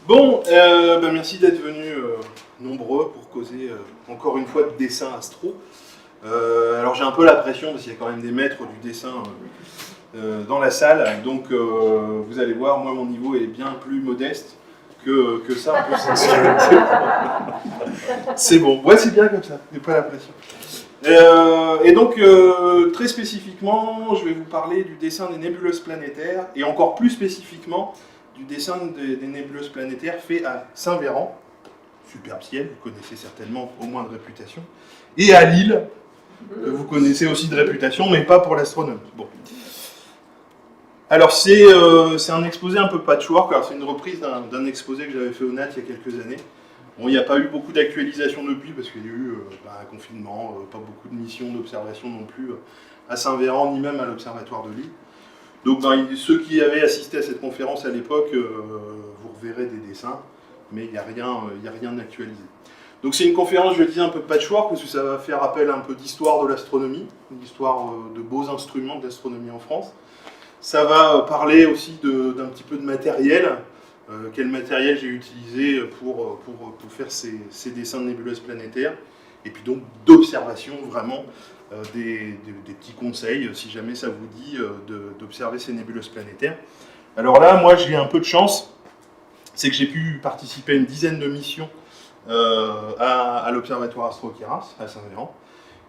Bon, merci d'être venus nombreux pour causer encore une fois de dessin astro. Alors j'ai un peu la pression parce qu'il y a quand même des maîtres du dessin dans la salle, donc vous allez voir, moi mon niveau est bien plus modeste que ça. C'est bon, ouais c'est bien comme ça, j'ai pas la pression. Et donc très spécifiquement, je vais vous parler du dessin des nébuleuses planétaires et encore plus spécifiquement du dessin des nébuleuses planétaires fait à Saint-Véran, superbe ciel, vous connaissez certainement au moins de réputation, et à Lille, vous connaissez aussi de réputation, mais pas pour l'astronomie. Bon. Alors c'est un exposé un peu patchwork, c'est une reprise d'un exposé que j'avais fait au NAT il y a quelques années. Bon, il n'y a pas eu beaucoup d'actualisation depuis, parce qu'il y a eu un confinement, pas beaucoup de missions d'observation non plus à Saint-Véran, ni même à l'Observatoire de Lille. Donc ceux qui avaient assisté à cette conférence à l'époque, vous reverrez des dessins, mais il n'y a rien d'actualisé. Donc c'est une conférence, je le disais, un peu patchwork, parce que ça va faire appel un peu d'histoire de l'astronomie, d'histoire de beaux instruments de l'astronomie en France. Ça va parler aussi d'un petit peu de matériel, quel matériel j'ai utilisé pour faire ces dessins de nébuleuses planétaires, et puis donc d'observation vraiment, des petits conseils, si jamais ça vous dit d'observer ces nébuleuses planétaires. Alors là, moi j'ai un peu de chance, c'est que j'ai pu participer à une dizaine de missions à l'Observatoire Astro-Queyras, à Saint-Véran,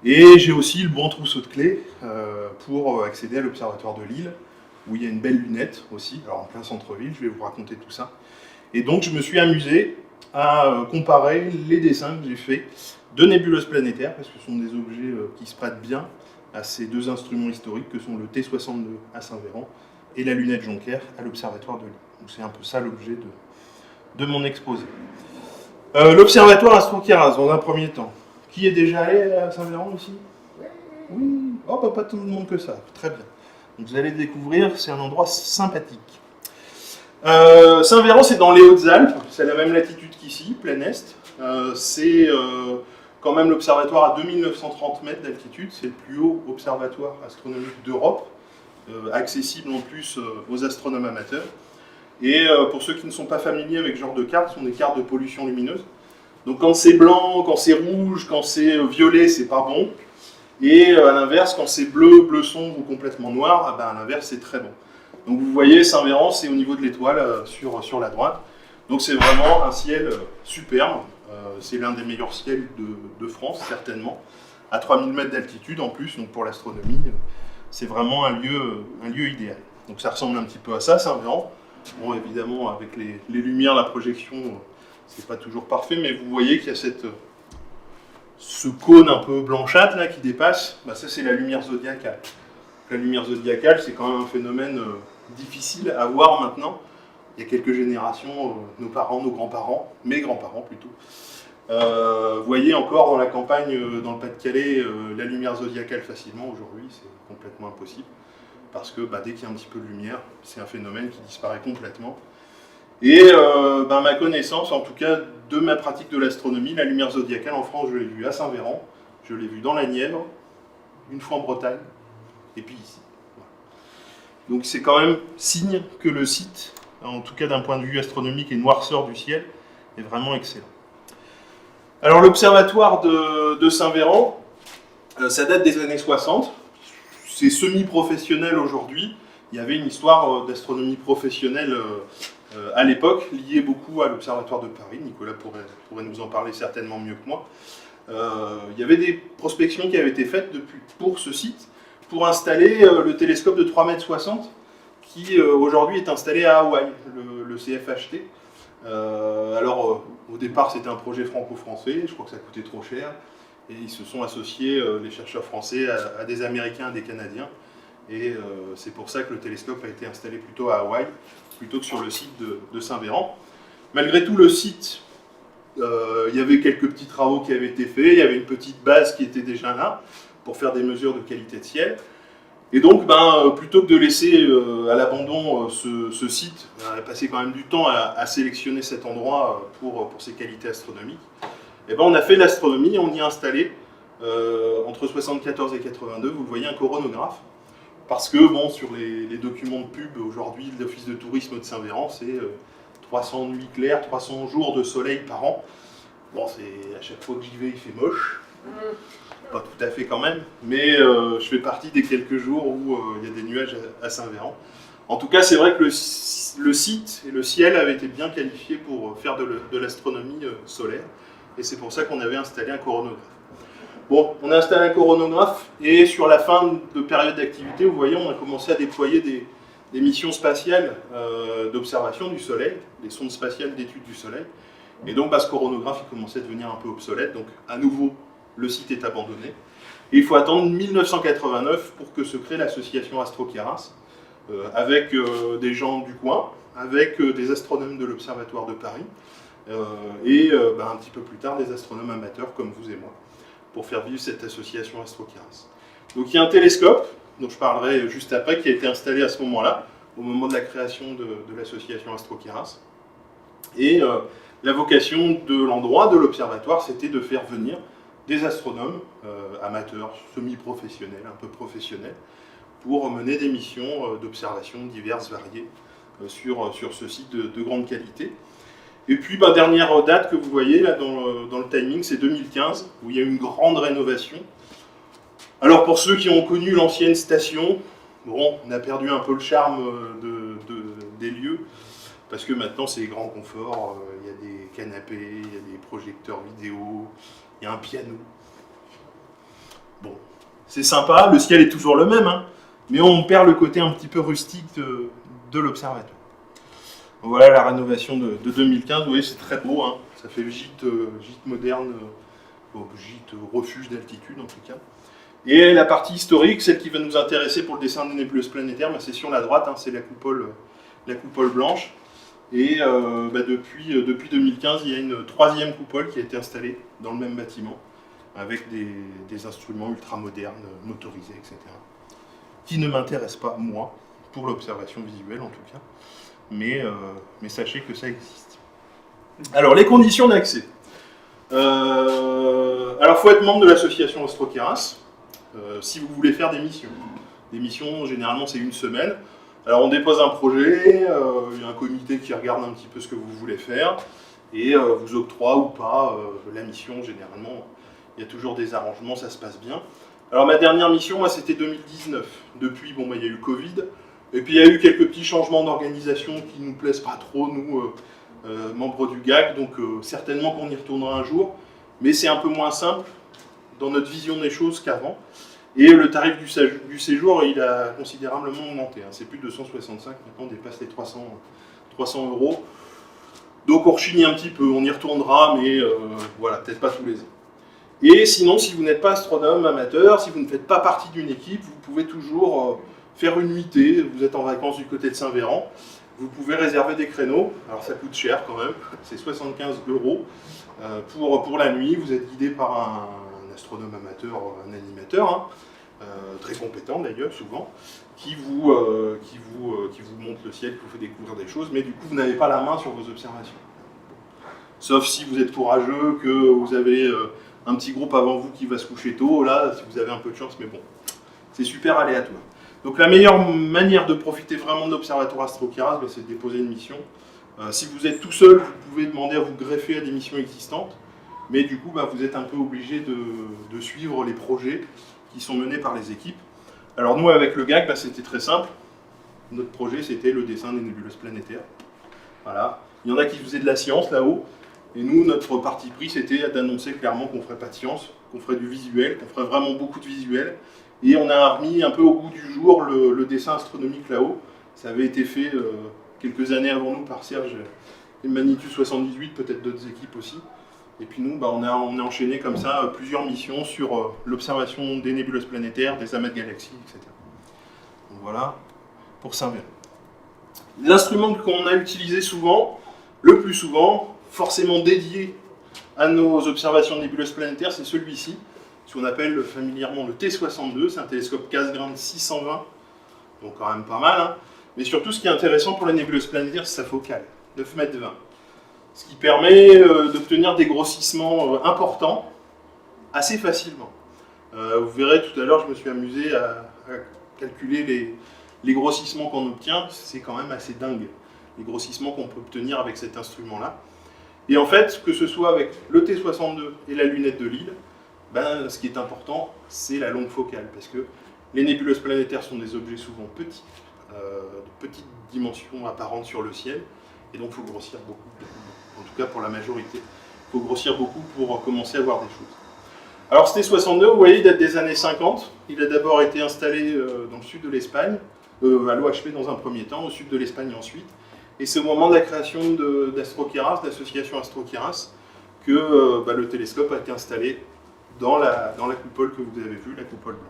et j'ai aussi le bon trousseau de clés pour accéder à l'Observatoire de Lille, où il y a une belle lunette aussi, alors en plein centre-ville, je vais vous raconter tout ça. Et donc je me suis amusé à comparer les dessins que j'ai faits de nébuleuses planétaires, parce que ce sont des objets qui se prêtent bien à ces deux instruments historiques que sont le T62 à Saint-Véran et la lunette Jonker à l'Observatoire de Lille. Donc c'est un peu ça l'objet de mon exposé. L'Observatoire Astro-Queyras, dans un premier temps. Qui est déjà allé à Saint-Véran ici? Oui. Oh, pas tout le monde que ça, très bien. Vous allez découvrir, c'est un endroit sympathique. Saint-Véran, c'est dans les Hautes-Alpes, c'est à la même latitude qu'ici, plein est. C'est quand même l'observatoire à 2930 mètres d'altitude, c'est le plus haut observatoire astronomique d'Europe, accessible en plus aux astronomes amateurs. Et pour ceux qui ne sont pas familiers avec ce genre de cartes, ce sont des cartes de pollution lumineuse. Donc quand c'est blanc, quand c'est rouge, quand c'est violet, c'est pas bon. Et à l'inverse, quand c'est bleu, bleu sombre ou complètement noir, à l'inverse, c'est très bon. Donc vous voyez, Saint-Véran, c'est au niveau de l'étoile sur la droite. Donc c'est vraiment un ciel superbe. C'est l'un des meilleurs ciels de France, certainement. À 3000 mètres d'altitude en plus, donc pour l'astronomie, c'est vraiment un lieu idéal. Donc ça ressemble un petit peu à ça, Saint-Véran. Bon, évidemment, avec les lumières, la projection, c'est pas toujours parfait, mais vous voyez qu'il y a ce cône un peu blanchâtre là qui dépasse, ça c'est la lumière zodiacale. La lumière zodiacale, c'est quand même un phénomène difficile à voir maintenant. Il y a quelques générations, nos parents, nos grands-parents, mes grands-parents plutôt, voyaient encore dans la campagne, dans le Pas-de-Calais, la lumière zodiacale facilement. Aujourd'hui, c'est complètement impossible. Parce que dès qu'il y a un petit peu de lumière, c'est un phénomène qui disparaît complètement. Et ma connaissance, en tout cas de ma pratique de l'astronomie, la lumière zodiacale en France, je l'ai vue à Saint-Véran, je l'ai vue dans la Nièvre, une fois en Bretagne, et puis ici. Voilà. Donc c'est quand même signe que le site, en tout cas d'un point de vue astronomique et noirceur du ciel, est vraiment excellent. Alors l'observatoire de Saint-Véran, ça date des années 60, c'est semi-professionnel aujourd'hui. Il y avait une histoire d'astronomie professionnelle à l'époque, liée beaucoup à l'Observatoire de Paris. Nicolas pourrait nous en parler certainement mieux que moi. Il y avait des prospections qui avaient été faites pour ce site, pour installer le télescope de 3,60 m, qui aujourd'hui est installé à Hawaï, le CFHT. Au départ, c'était un projet franco-français, je crois que ça coûtait trop cher. Et ils se sont associés, les chercheurs français, à des Américains et des Canadiens. Et c'est pour ça que le télescope a été installé plutôt à Hawaï, plutôt que sur le site de Saint-Véran. Malgré tout, le site, il y avait quelques petits travaux qui avaient été faits, il y avait une petite base qui était déjà là, pour faire des mesures de qualité de ciel. Et donc, plutôt que de laisser à l'abandon ce site, on a passé quand même du temps à sélectionner cet endroit pour ses qualités astronomiques. Et on a fait de l'astronomie, on y a installé, entre 74 et 82, vous le voyez, un coronographe. Parce que, sur les documents de pub, aujourd'hui, l'Office de tourisme de Saint-Véran, c'est 300 nuits claires, 300 jours de soleil par an. Bon, à chaque fois que j'y vais, il fait moche. Pas tout à fait quand même, mais je fais partie des quelques jours où il y a des nuages à Saint-Véran. En tout cas, c'est vrai que le site et le ciel avaient été bien qualifiés pour faire de l'astronomie solaire, et c'est pour ça qu'on avait installé un coronographe. Bon, on a installé un coronographe, et sur la fin de période d'activité, vous voyez, on a commencé à déployer des missions spatiales d'observation du Soleil, des sondes spatiales d'études du Soleil. Et donc, ce coronographe, il commençait à devenir un peu obsolète, donc à nouveau, le site est abandonné. Et il faut attendre 1989 pour que se crée l'association Astro-Queyras, avec des gens du coin, avec des astronomes de l'Observatoire de Paris, et un petit peu plus tard des astronomes amateurs comme vous et moi, pour faire vivre cette association Astro-Queyras. Donc il y a un télescope, dont je parlerai juste après, qui a été installé à ce moment-là, au moment de la création de l'association Astro-Queyras. Et la vocation de l'endroit, de l'observatoire, c'était de faire venir des astronomes amateurs, semi-professionnels, un peu professionnels, pour mener des missions d'observation diverses, variées, sur ce site de grande qualité. Et puis, dernière date que vous voyez là dans le timing, c'est 2015, où il y a eu une grande rénovation. Alors, pour ceux qui ont connu l'ancienne station, bon, on a perdu un peu le charme des lieux, parce que maintenant, c'est grand confort, il y a des canapés, il y a des projecteurs vidéo, il y a un piano. Bon, c'est sympa, le ciel est toujours le même, hein, mais on perd le côté un petit peu rustique de l'observatoire. Voilà la rénovation de 2015, vous voyez, c'est très beau, hein, ça fait gîte moderne, gîte refuge d'altitude en tout cas. Et la partie historique, celle qui va nous intéresser pour le dessin des nébuleuses planétaires, c'est sur la droite, hein, c'est la coupole blanche. Et depuis 2015, il y a une troisième coupole qui a été installée dans le même bâtiment, avec des instruments ultramodernes, motorisés, etc. Qui ne m'intéressent pas, moi, pour l'observation visuelle en tout cas, mais sachez que ça existe. Alors, les conditions d'accès. Alors, il faut être membre de l'association Astro-Queyras, si vous voulez faire des missions. Des missions, généralement, c'est une semaine. Alors on dépose un projet, il y a un comité qui regarde un petit peu ce que vous voulez faire, et vous octroie ou pas la mission, généralement. Il y a toujours des arrangements, ça se passe bien. Alors ma dernière mission, moi, c'était 2019. Depuis, il y a eu le Covid, et puis il y a eu quelques petits changements d'organisation qui ne nous plaisent pas trop, nous, membres du GAC, donc certainement qu'on y retournera un jour, mais c'est un peu moins simple dans notre vision des choses qu'avant. Et le tarif du séjour, il a considérablement augmenté. Hein. C'est plus de 265, maintenant on dépasse les 300 €. Donc on rechigne un petit peu, on y retournera, mais voilà, peut-être pas tous les ans. Et sinon, si vous n'êtes pas astronome amateur, si vous ne faites pas partie d'une équipe, vous pouvez toujours faire une nuitée, vous êtes en vacances du côté de Saint-Véran, vous pouvez réserver des créneaux, alors ça coûte cher quand même, c'est 75 € pour la nuit, vous êtes guidé par un astronome amateur, un animateur, hein, très compétent d'ailleurs, souvent, qui vous montre le ciel, qui vous fait découvrir des choses, mais du coup, vous n'avez pas la main sur vos observations. Sauf si vous êtes courageux, que vous avez un petit groupe avant vous qui va se coucher tôt, là, si vous avez un peu de chance, mais bon, c'est super aléatoire. Donc la meilleure manière de profiter vraiment de l'Observatoire Astro-Queyras, c'est de déposer une mission. Si vous êtes tout seul, vous pouvez demander à vous greffer à des missions existantes, mais du coup, vous êtes un peu obligé de suivre les projets qui sont menés par les équipes. Alors nous, avec le GAC, c'était très simple. Notre projet, c'était le dessin des nébuleuses planétaires. Voilà. Il y en a qui faisaient de la science là-haut, et nous, notre parti pris, c'était d'annoncer clairement qu'on ne ferait pas de science, qu'on ferait du visuel, qu'on ferait vraiment beaucoup de visuel. Et on a remis un peu au goût du jour le dessin astronomique là-haut. Ça avait été fait quelques années avant nous par Serge et Manitou 78, peut-être d'autres équipes aussi. Et puis nous, on a enchaîné comme ça plusieurs missions sur l'observation des nébuleuses planétaires, des amas de galaxies, etc. Donc voilà, pour Saint-Véran. L'instrument qu'on a utilisé souvent, le plus souvent, forcément dédié à nos observations de nébuleuses planétaires, c'est celui-ci, ce qu'on appelle familièrement le T62, c'est un télescope Cassegrain 620, donc quand même pas mal, hein. Mais surtout ce qui est intéressant pour les nébuleuses planétaires, c'est sa focale, 9,20 m. Ce qui permet d'obtenir des grossissements importants assez facilement. Vous verrez tout à l'heure, je me suis amusé à calculer les grossissements qu'on obtient, c'est quand même assez dingue. les grossissements qu'on peut obtenir avec cet instrument-là. Et en fait, que ce soit avec le T62 et la lunette de Lille, ben, ce qui est important, c'est la longue focale, parce que les nébuleuses planétaires sont des objets souvent petits, de petites dimensions apparentes sur le ciel, et donc il faut grossir beaucoup, en tout cas pour la majorité. Il faut grossir beaucoup pour commencer à voir des choses. Alors ce T62, vous voyez, il date des années 50. Il a d'abord été installé dans le sud de l'Espagne, à l'OHP dans un premier temps, au sud de l'Espagne ensuite. Et c'est au moment de la création d'Astroqueras, de l'association Astroqueras, que le télescope a été installé dans la coupole que vous avez vue, la coupole blanche.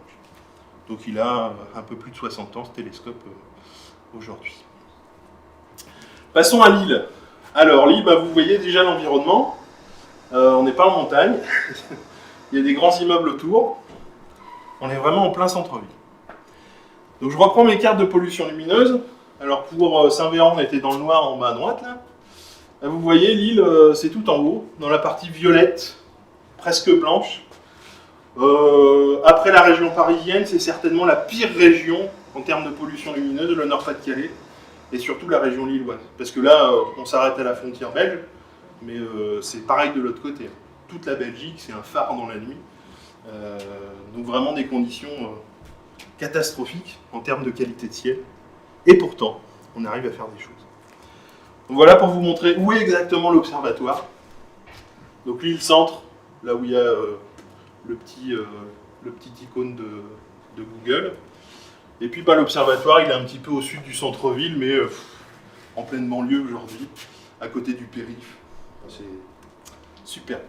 Donc il a un peu plus de 60 ans, ce télescope, aujourd'hui. Passons à Lille. Alors Lille, vous voyez déjà l'environnement. On n'est pas en montagne. Il y a des grands immeubles autour. On est vraiment en plein centre-ville. Donc je reprends mes cartes de pollution lumineuse. Alors pour Saint-Véran, on était dans le noir en bas à droite. Là. Vous voyez, Lille, c'est tout en haut, dans la partie violette, presque blanche. Après la région parisienne, c'est certainement la pire région en termes de pollution lumineuse, le Nord-Pas-de-Calais, et surtout la région lilloise. Parce que là, on s'arrête à la frontière belge, mais c'est pareil de l'autre côté. Toute la Belgique, c'est un phare dans la nuit. Donc vraiment des conditions catastrophiques en termes de qualité de ciel. Et pourtant, on arrive à faire des choses. Donc voilà pour vous montrer où est exactement l'observatoire. Donc Lille Centre, là où il y a le petit icône de Google. Et puis l'observatoire, il est un petit peu au sud du centre-ville, mais en pleine banlieue aujourd'hui, à côté du périph'. C'est super.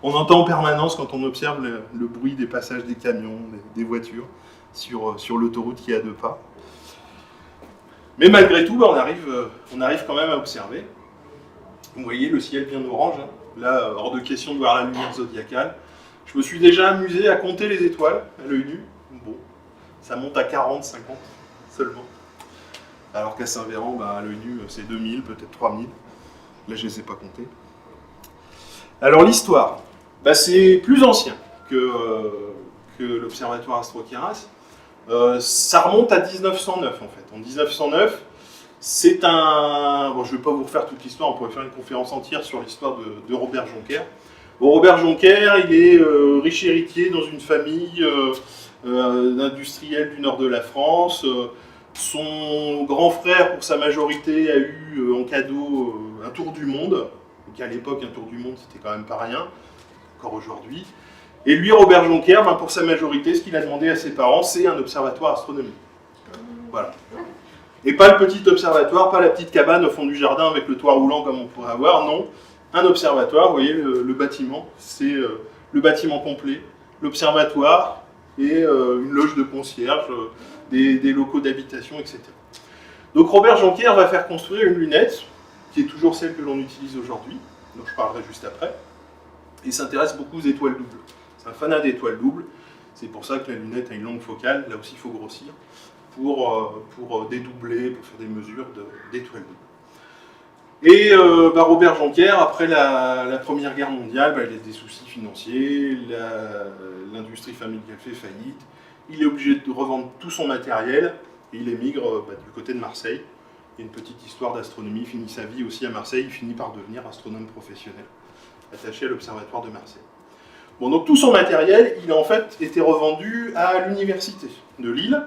On entend en permanence quand on observe le bruit des passages des camions, des voitures sur l'autoroute qui est à 2 pas. Mais malgré tout, on arrive quand même à observer. Vous voyez le ciel bien orange. Hein. Là, hors de question de voir la lumière zodiacale. Je me suis déjà amusé à compter les étoiles à l'œil nu. Bon, ça monte à 40, 50 seulement. Alors qu'à Saint-Véran, à l'œil nu, c'est 2000, peut-être 3000. Là, je ne les ai pas comptés. Alors l'histoire, c'est plus ancien que l'observatoire Astroqueras. Ça remonte à 1909 en fait. En 1909, c'est un... Bon, je ne vais pas vous refaire toute l'histoire, on pourrait faire une conférence entière sur l'histoire de Robert Joncker. Bon, Robert Joncker, il est riche héritier dans une famille d'industriels du nord de la France. Son grand frère, pour sa majorité, a eu en cadeau un tour du monde. Donc à l'époque, un tour du monde, c'était quand même pas rien, encore aujourd'hui. Et lui, Robert Joncker, pour sa majorité, ce qu'il a demandé à ses parents, c'est un observatoire astronomique. Voilà. Et pas le petit observatoire, pas la petite cabane au fond du jardin avec le toit roulant comme on pourrait avoir, non. Un observatoire, vous voyez, le bâtiment, c'est le bâtiment complet, l'observatoire et une loge de concierge, des locaux d'habitation, etc. Donc Robert Joncker va faire construire une lunette, qui est toujours celle que l'on utilise aujourd'hui, dont je parlerai juste après, et s'intéresse beaucoup aux étoiles doubles. C'est un fanat d'étoiles doubles, c'est pour ça que la lunette a une longue focale, là aussi il faut grossir, pour dédoubler, pour faire des mesures d'étoiles doubles. Et Robert Joncker, après la Première Guerre mondiale, il a des soucis financiers, l'industrie familiale fait faillite, il est obligé de revendre tout son matériel, et il émigre du côté de Marseille. Il y a une petite histoire d'astronomie, il finit sa vie aussi à Marseille, il finit par devenir astronome professionnel, attaché à l'Observatoire de Marseille. Bon, donc tout son matériel, il a en fait été revendu à l'université de Lille,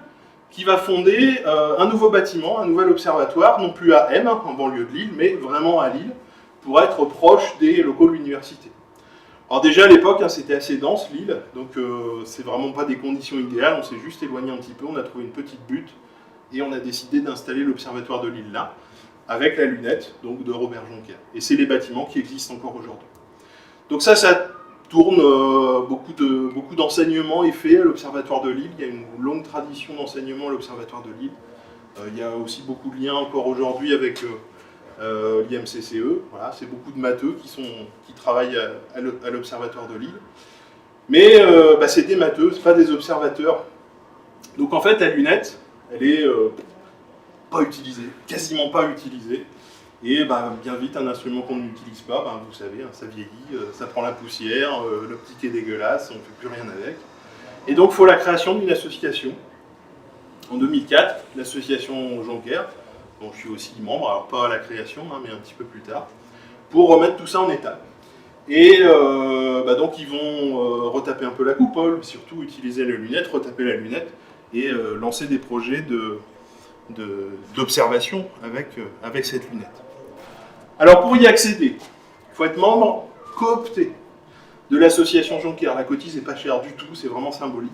qui va fonder un nouveau bâtiment, un nouvel observatoire, non plus à M, en banlieue de Lille, mais vraiment à Lille, pour être proche des locaux de l'université. Alors déjà à l'époque, c'était assez dense Lille, donc c'est vraiment pas des conditions idéales, on s'est juste éloigné un petit peu, on a trouvé une petite butte, et on a décidé d'installer l'observatoire de Lille là, avec la lunette donc, de Robert Joncker. Et c'est les bâtiments qui existent encore aujourd'hui. Donc ça tourne, beaucoup d'enseignement est fait à l'observatoire de Lille, il y a une longue tradition d'enseignement à l'observatoire de Lille. Il y a aussi beaucoup de liens encore aujourd'hui avec l'IMCCE, voilà, c'est beaucoup de matheux qui travaillent à l'observatoire de Lille. Mais c'est des matheux, c'est pas des observateurs. Donc en fait la lunette, elle est pas utilisée, quasiment pas utilisée. Et bien vite, un instrument qu'on n'utilise pas, vous savez, ça vieillit, ça prend la poussière, l'optique est dégueulasse, on ne fait plus rien avec. Et donc il faut la création d'une association. En 2004, l'association Joncker dont je suis aussi membre, alors pas à la création, hein, mais un petit peu plus tard, pour remettre tout ça en état. Et donc ils vont retaper un peu la coupole, surtout utiliser la lunette, retaper la lunette, et lancer des projets d'observation avec cette lunette. Alors pour y accéder, il faut être membre coopté de l'association Jonquière. La cotise n'est pas chère du tout, c'est vraiment symbolique.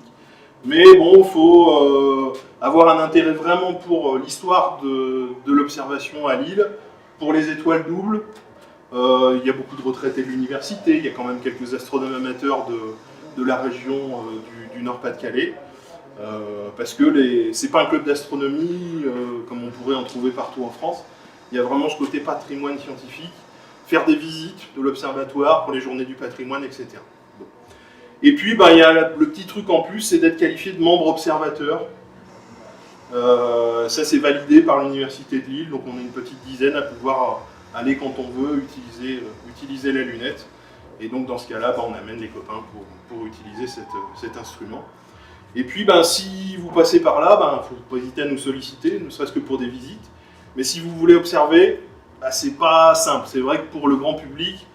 Mais bon, il faut avoir un intérêt vraiment pour l'histoire de l'observation à Lille, pour les étoiles doubles. Il y a beaucoup de retraités de l'université, il y a quand même quelques astronomes amateurs de la région du Nord-Pas-de-Calais. Parce que c'est pas un club d'astronomie comme on pourrait en trouver partout en France. Il y a vraiment ce côté patrimoine scientifique, faire des visites de l'observatoire pour les journées du patrimoine, etc. Bon. Et puis il y a le petit truc en plus, c'est d'être qualifié de membre observateur. Ça c'est validé par l'université de Lille, donc on est une petite dizaine à pouvoir aller quand on veut utiliser la lunette. Et donc dans ce cas-là, on amène les copains pour utiliser cet instrument. Et puis, si vous passez par là, il ne faut pas hésiter à nous solliciter, ne serait-ce que pour des visites. Mais si vous voulez observer, c'est pas simple. C'est vrai que pour le grand public,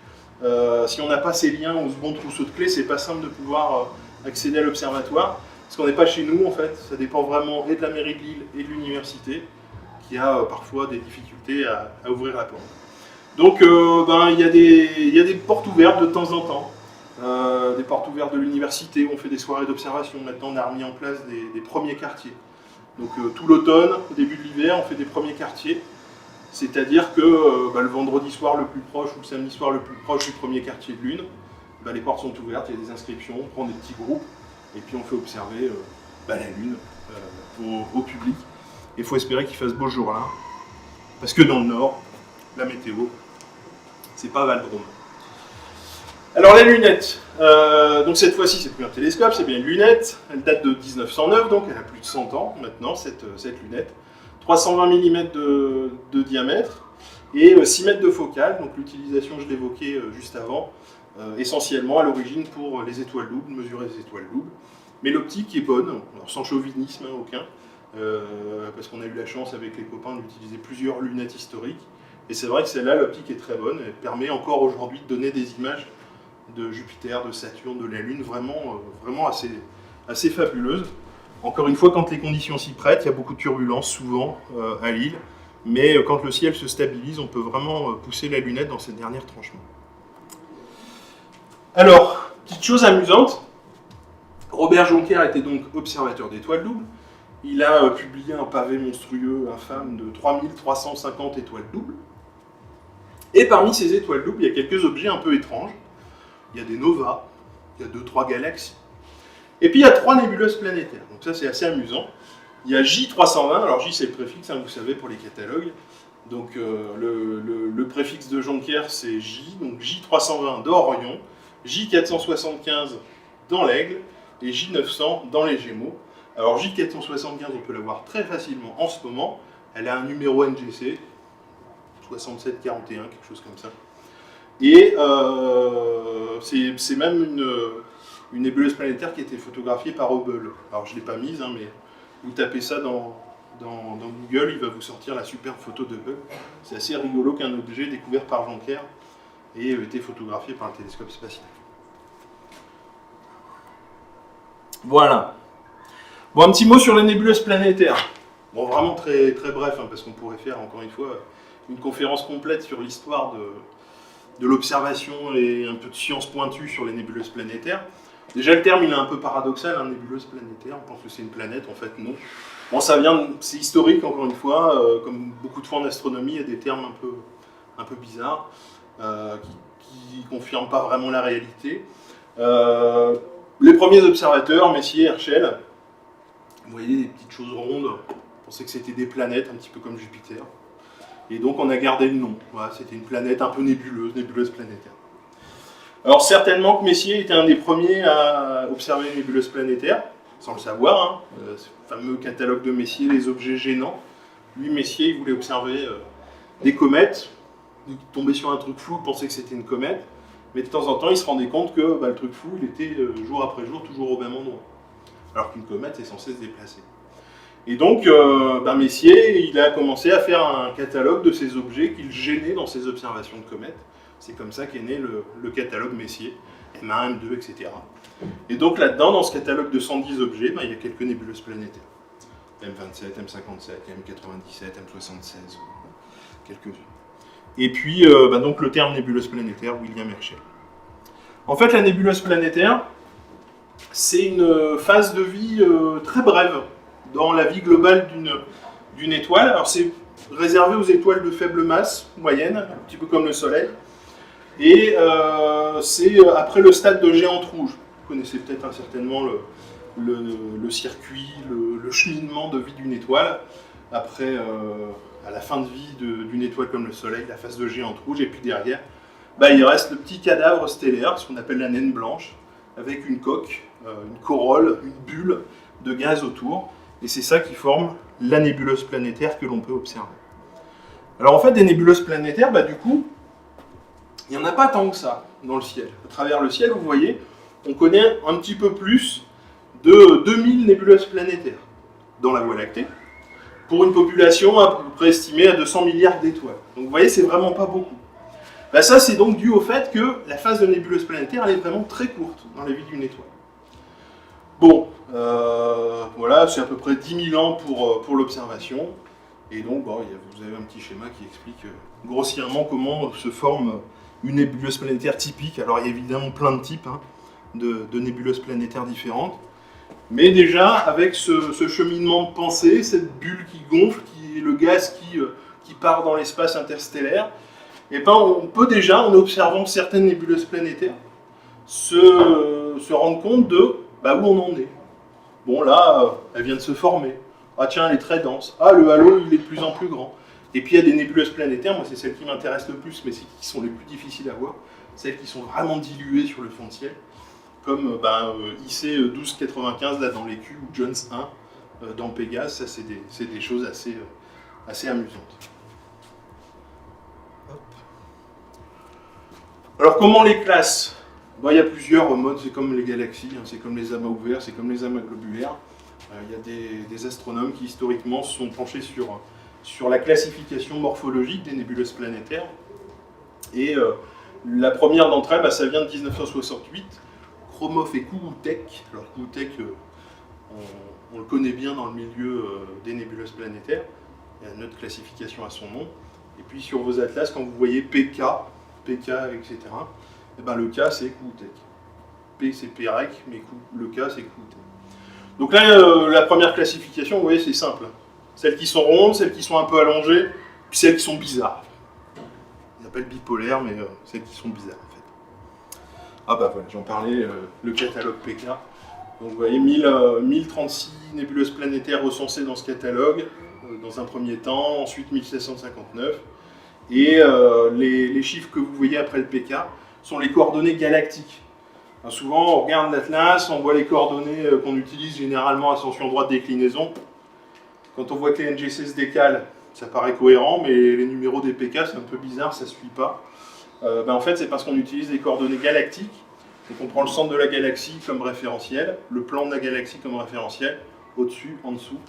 si on n'a pas ces liens ou ce bon trousseau de clés, c'est pas simple de pouvoir accéder à l'observatoire. Parce qu'on n'est pas chez nous, en fait. Ça dépend vraiment et de la mairie de Lille et de l'université, qui a parfois des difficultés à ouvrir la porte. Donc, il y a des portes ouvertes de temps en temps. Des portes ouvertes de l'université, où on fait des soirées d'observation. Maintenant, on a remis en place des premiers quartiers. Donc, tout l'automne, au début de l'hiver, on fait des premiers quartiers. C'est-à-dire que le vendredi soir le plus proche ou le samedi soir le plus proche du premier quartier de lune, les portes sont ouvertes, il y a des inscriptions, on prend des petits groupes, et puis on fait observer la lune au public. Il faut espérer qu'il fasse beau ce jour-là, parce que dans le nord, la météo, c'est pas Val-Drôme. Alors la lunette, donc cette fois-ci c'est plus un télescope, c'est bien une lunette, elle date de 1909, donc elle a plus de 100 ans maintenant cette lunette, 320 mm de diamètre et 6 mètres de focale, donc l'utilisation je l'évoquais juste avant, essentiellement à l'origine pour les étoiles doubles, mesurer les étoiles doubles, mais l'optique est bonne, alors sans chauvinisme aucun, parce qu'on a eu la chance avec les copains d'utiliser plusieurs lunettes historiques, et c'est vrai que celle-là, l'optique est très bonne, elle permet encore aujourd'hui de donner des images de Jupiter, de Saturne, de la Lune, vraiment assez fabuleuse. Encore une fois, quand les conditions s'y prêtent, il y a beaucoup de turbulences souvent à Lille, mais quand le ciel se stabilise, on peut vraiment pousser la lunette dans cette dernière tranchement. Alors, petite chose amusante, Robert Jonquière était donc observateur d'étoiles doubles. Il a publié un pavé monstrueux, infâme, de 3350 étoiles doubles. Et parmi ces étoiles doubles, il y a quelques objets un peu étranges. Il y a des novas, il y a 2-3 galaxies. Et puis il y a 3 nébuleuses planétaires. Donc ça c'est assez amusant. Il y a J320, alors J c'est le préfixe, vous savez, pour les catalogues. Donc le préfixe de Jonquière c'est J, donc J320 dans Orion, J475 dans l'Aigle et J900 dans les Gémeaux. Alors J475 on peut la voir très facilement en ce moment. Elle a un numéro NGC, 6741, quelque chose comme ça. Et c'est même une nébuleuse planétaire qui a été photographiée par Hubble. Alors je ne l'ai pas mise, mais vous tapez ça dans Google, il va vous sortir la superbe photo de Hubble. C'est assez rigolo qu'un objet découvert par Jonquière ait été photographié par un télescope spatial. Voilà. Bon, un petit mot sur les nébuleuses planétaires. Bon, vraiment très, très bref, parce qu'on pourrait faire encore une fois une conférence complète sur l'histoire de l'observation et un peu de science pointue sur les nébuleuses planétaires. Déjà le terme il est un peu paradoxal, nébuleuse planétaire, on pense que c'est une planète, en fait non. Bon, c'est historique encore une fois, comme beaucoup de fois en astronomie, il y a des termes un peu bizarres qui ne confirment pas vraiment la réalité. Les premiers observateurs, Messier, Herschel, vous voyez des petites choses rondes, on pensait que c'était des planètes, un petit peu comme Jupiter. Et donc on a gardé le nom. Voilà, c'était une planète un peu nébuleuse planétaire. Alors certainement que Messier était un des premiers à observer les nébuleuses planétaires, sans le savoir, ce fameux catalogue de Messier, les objets gênants. Lui, Messier, il voulait observer des comètes, il tombait sur un truc flou, il pensait que c'était une comète, mais de temps en temps il se rendait compte que le truc flou, il était jour après jour toujours au même endroit, alors qu'une comète est censée se déplacer. Et donc, Messier, il a commencé à faire un catalogue de ces objets qu'il gênait dans ses observations de comètes. C'est comme ça qu'est né le catalogue Messier, M1, M2, etc. Et donc là-dedans, dans ce catalogue de 110 objets, il y a quelques nébuleuses planétaires. M27, M57, M97, M76, quelques-unes. Et puis, donc le terme nébuleuse planétaire, William Herschel. En fait, la nébuleuse planétaire, c'est une phase de vie très brève dans la vie globale d'une étoile. Alors c'est réservé aux étoiles de faible masse, moyenne, un petit peu comme le Soleil. Et c'est après le stade de géante rouge. Vous connaissez peut-être certainement le circuit, le cheminement de vie d'une étoile. Après, à la fin de vie d'une étoile comme le Soleil, la phase de géante rouge, et puis derrière, il reste le petit cadavre stellaire, ce qu'on appelle la naine blanche, avec une coque, une corolle, une bulle de gaz autour. Et c'est ça qui forme la nébuleuse planétaire que l'on peut observer. Alors en fait, des nébuleuses planétaires, du coup, il n'y en a pas tant que ça dans le ciel. À travers le ciel, vous voyez, on connaît un petit peu plus de 2000 nébuleuses planétaires dans la Voie lactée, pour une population à peu près estimée à 200 milliards d'étoiles. Donc vous voyez, c'est vraiment pas beaucoup. Ça, c'est donc dû au fait que la phase de nébuleuse planétaire, elle est vraiment très courte dans la vie d'une étoile. Bon, voilà, c'est à peu près 10 000 ans pour l'observation. Et donc, vous avez un petit schéma qui explique grossièrement comment se forme une nébuleuse planétaire typique. Alors, il y a évidemment plein de types de nébuleuses planétaires différentes. Mais déjà, avec ce cheminement de pensée, cette bulle qui gonfle, le gaz qui part dans l'espace interstellaire, on peut déjà, en observant certaines nébuleuses planétaires, se rendre compte de où on en est. Bon, là, elle vient de se former. Ah tiens, elle est très dense. Ah, le halo, il est de plus en plus grand. Et puis il y a des nébuleuses planétaires, moi c'est celles qui m'intéressent le plus, mais qui sont les plus difficiles à voir, celles qui sont vraiment diluées sur le fond de ciel, comme IC 1295 là dans l'Écu, ou Jones 1 dans Pégase. Ça c'est des choses assez amusantes. Hop. Alors comment les classes ? Il y a plusieurs modes, c'est comme les galaxies, c'est comme les amas ouverts, c'est comme les amas globulaires. Il y a des astronomes qui historiquement se sont penchés sur la classification morphologique des nébuleuses planétaires. Et la première d'entre elles, ça vient de 1968, Khromov et Kohoutek. Alors Kohoutek, on le connaît bien dans le milieu des nébuleuses planétaires, il y a une autre classification à son nom. Et puis sur vos atlas, quand vous voyez PK, etc., le K c'est Kohoutek. P c'est Pérec, mais le K c'est Kohoutek. Donc là, la première classification, vous voyez, c'est simple. Celles qui sont rondes, celles qui sont un peu allongées, puis celles qui sont bizarres. Ils appellent bipolaires, mais celles qui sont bizarres, en fait. Ah voilà, j'en parlais, le catalogue PK. Donc vous voyez, 1036 nébuleuses planétaires recensées dans ce catalogue, dans un premier temps, ensuite 1759. Et les chiffres que vous voyez après le PK sont les coordonnées galactiques. Souvent, on regarde l'Atlas, on voit les coordonnées qu'on utilise généralement ascension droite déclinaison. Quand on voit que les NGC se décalent, ça paraît cohérent, mais les numéros des PK, c'est un peu bizarre, ça ne suit pas. En fait, c'est parce qu'on utilise les coordonnées galactiques. Donc on prend le centre de la galaxie comme référentiel, le plan de la galaxie comme référentiel, au-dessus, en dessous.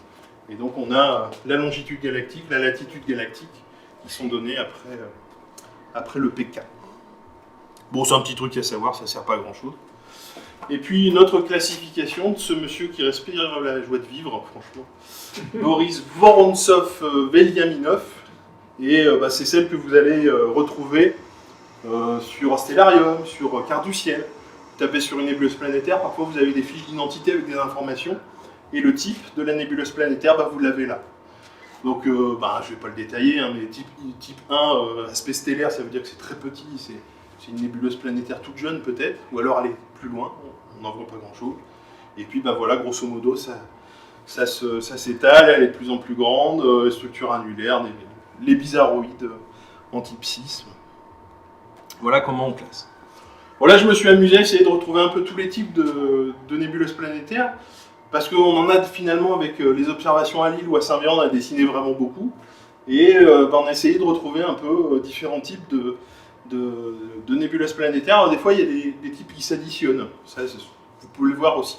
Et donc on a la longitude galactique, la latitude galactique, qui sont données après le PK. Bon, c'est un petit truc à savoir, ça ne sert pas à grand-chose. Et puis une autre classification de ce monsieur qui respire la joie de vivre, franchement, Boris Vorontsov-Veliaminov. Et c'est celle que vous allez retrouver sur Stellarium, sur Carte du ciel. Vous tapez sur une nébuleuse planétaire, parfois vous avez des fiches d'identité avec des informations, et le type de la nébuleuse planétaire, vous l'avez là. Donc, je ne vais pas le détailler, mais type 1, aspect stellaire, ça veut dire que c'est très petit, c'est une nébuleuse planétaire toute jeune peut-être, ou alors elle est plus loin, on n'en voit pas grand-chose. Et puis voilà, grosso modo, ça s'étale, elle est de plus en plus grande, structure annulaire, les bizarroïdes en type 6. Voilà comment on classe. Bon, là, je me suis amusé à essayer de retrouver un peu tous les types de nébuleuses planétaires, parce qu'on en a finalement, avec les observations à Lille ou à Saint-Véran, on a dessiné vraiment beaucoup, et on a essayé de retrouver un peu différents types de nébuleuses planétaires. Alors, des fois, il y a des types qui s'additionnent. Ça, vous pouvez le voir aussi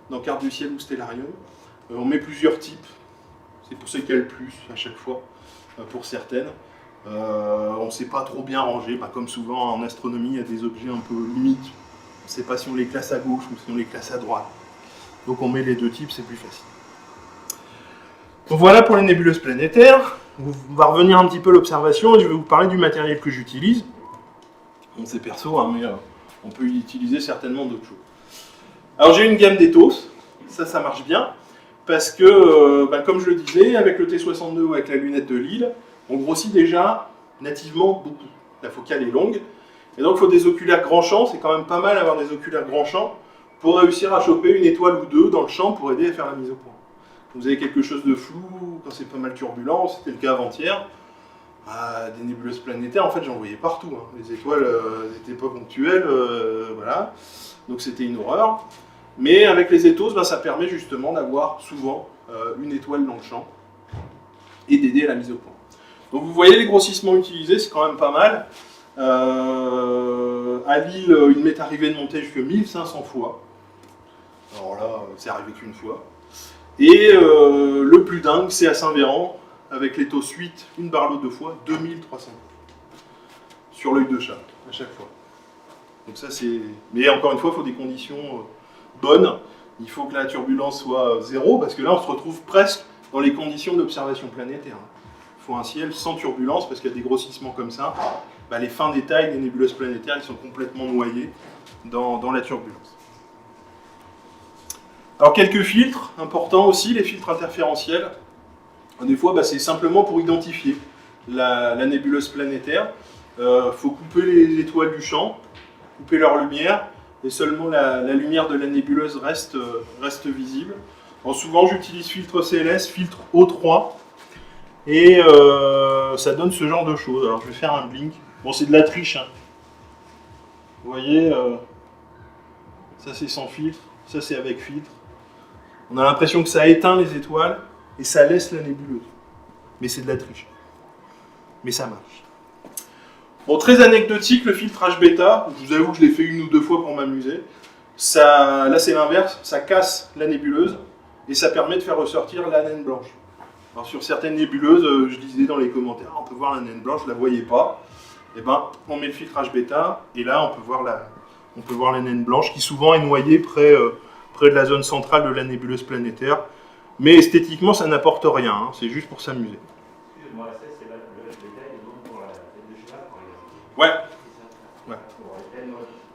dans Carte du ciel ou Stellarium. On met plusieurs types. C'est pour ça qu'il y a le plus à chaque fois, pour certaines. On ne sait pas trop bien ranger. Comme souvent en astronomie, il y a des objets un peu limites. On ne sait pas si on les classe à gauche ou si on les classe à droite. Donc on met les deux types, c'est plus facile. Donc voilà pour les nébuleuses planétaires. On va revenir un petit peu à l'observation et je vais vous parler du matériel que j'utilise. Bon, c'est perso, hein, mais on peut y utiliser certainement d'autres choses. Alors j'ai une gamme d'Ethos, ça marche bien, parce que, comme je le disais, avec le T62 ou avec la lunette de Lille, on grossit déjà nativement beaucoup. La focale est longue, et donc il faut des oculaires grand champ, c'est quand même pas mal d'avoir des oculaires grand champ pour réussir à choper une étoile ou deux dans le champ pour aider à faire la mise au point. Vous avez quelque chose de flou, quand c'est pas mal turbulent, c'était le cas avant-hier, des nébuleuses planétaires, en fait j'en voyais partout. Hein. Les étoiles n'étaient pas ponctuelles, voilà, donc c'était une horreur. Mais avec les Ethos, ça permet justement d'avoir souvent une étoile dans le champ et d'aider à la mise au point. Donc vous voyez les grossissements utilisés, c'est quand même pas mal. À Lille, il m'est arrivé de monter jusqu'à 1500 fois. Alors là, c'est arrivé qu'une fois. Et le plus dingue, c'est à Saint-Véran, avec l'Ethos 8, une barlow 2 fois, 2300. Sur l'œil de chat, à chaque fois. Donc ça c'est... Mais encore une fois, il faut des conditions bonnes. Il faut que la turbulence soit zéro, parce que là on se retrouve presque dans les conditions d'observation planétaire. Il faut un ciel sans turbulence, parce qu'il y a des grossissements comme ça. Les fins détails des nébuleuses planétaires, ils sont complètement noyés dans la turbulence. Alors quelques filtres importants aussi, les filtres interférentiels. Des fois, c'est simplement pour identifier la nébuleuse planétaire. Il faut couper les étoiles du champ, couper leur lumière, et seulement la lumière de la nébuleuse reste visible. Alors, souvent, j'utilise filtre CLS, filtre O3, et ça donne ce genre de choses. Alors, je vais faire un blink. Bon, c'est de la triche. Hein. Vous voyez, ça c'est sans filtre, ça c'est avec filtre. On a l'impression que ça éteint les étoiles et ça laisse la nébuleuse. Mais c'est de la triche. Mais ça marche. Bon, très anecdotique, le filtrage bêta. Je vous avoue que je l'ai fait une ou deux fois pour m'amuser. Là, c'est l'inverse. Ça casse la nébuleuse et ça permet de faire ressortir la naine blanche. Alors, sur certaines nébuleuses, je disais dans les commentaires, on peut voir la naine blanche, je ne la voyais pas. Et on met le filtrage bêta et là, on peut voir la naine blanche qui souvent est noyée près de la zone centrale de la nébuleuse planétaire. Mais esthétiquement, ça n'apporte rien, hein, c'est juste pour s'amuser. Excusez-moi, ça c'est le détail pour la tête de cheval, par exemple.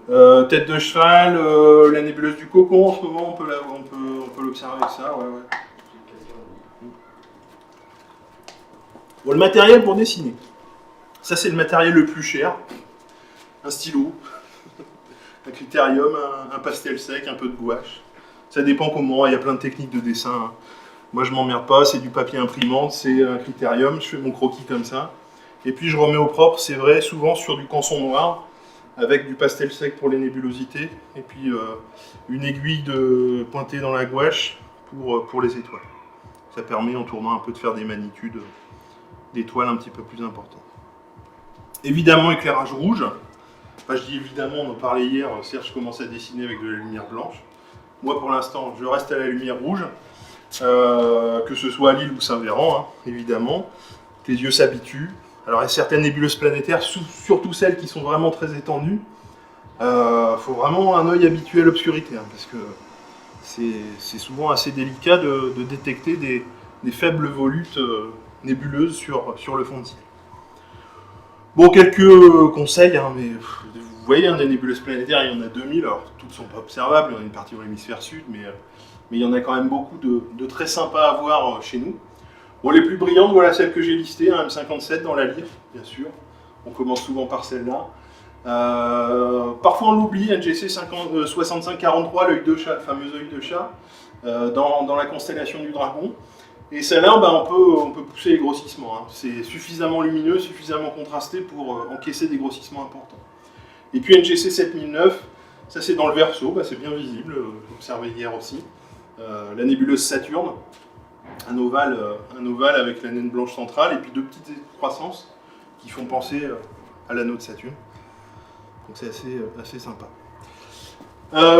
Ouais. Tête de cheval, la nébuleuse du cocon, en ce moment, on peut l'observer avec ça. Ouais. Bon, le matériel pour dessiner. Ça, c'est le matériel le plus cher. Un stylo, un critérium, un pastel sec, un peu de gouache. Ça dépend comment, il y a plein de techniques de dessin. Hein. Moi, je m'emmerde pas, c'est du papier imprimante, c'est un critérium, je fais mon croquis comme ça. Et puis, je remets au propre, c'est vrai, souvent sur du canson noir, avec du pastel sec pour les nébulosités, et puis une aiguille pointée dans la gouache pour les étoiles. Ça permet, en tournant un peu, de faire des magnitudes d'étoiles un petit peu plus importantes. Évidemment, éclairage rouge. Enfin, je dis évidemment, on en parlait hier, Serge commence à dessiner avec de la lumière blanche. Moi, pour l'instant, je reste à la lumière rouge, que ce soit à Lille ou Saint-Véran, hein, évidemment. Tes yeux s'habituent. Alors, il y a certaines nébuleuses planétaires, surtout celles qui sont vraiment très étendues. Faut vraiment un œil habitué à l'obscurité, hein, parce que c'est souvent assez délicat de détecter des faibles volutes nébuleuses sur le fond de ciel. Bon, quelques conseils, hein, mais vous voyez, hein, des nébuleuses planétaires, il y en a 2000, alors toutes ne sont pas observables, il y en a une partie dans l'hémisphère sud, mais il y en a quand même beaucoup de très sympas à voir chez nous. Bon, les plus brillantes, voilà celles que j'ai listées, un M57 dans la Lyre, bien sûr, on commence souvent par celle-là. Parfois on l'oublie, NGC 6543, l'œil de chat, le fameux œil de chat, dans la constellation du Dragon. Et celle-là, on peut pousser les grossissements. Hein. C'est suffisamment lumineux, suffisamment contrasté pour encaisser des grossissements importants. Et puis NGC 7009, ça c'est dans le Verseau, c'est bien visible, j'ai observé hier aussi. La nébuleuse Saturne, un ovale avec la naine blanche centrale, et puis deux petites excroissances qui font penser à l'anneau de Saturne. Donc c'est assez sympa.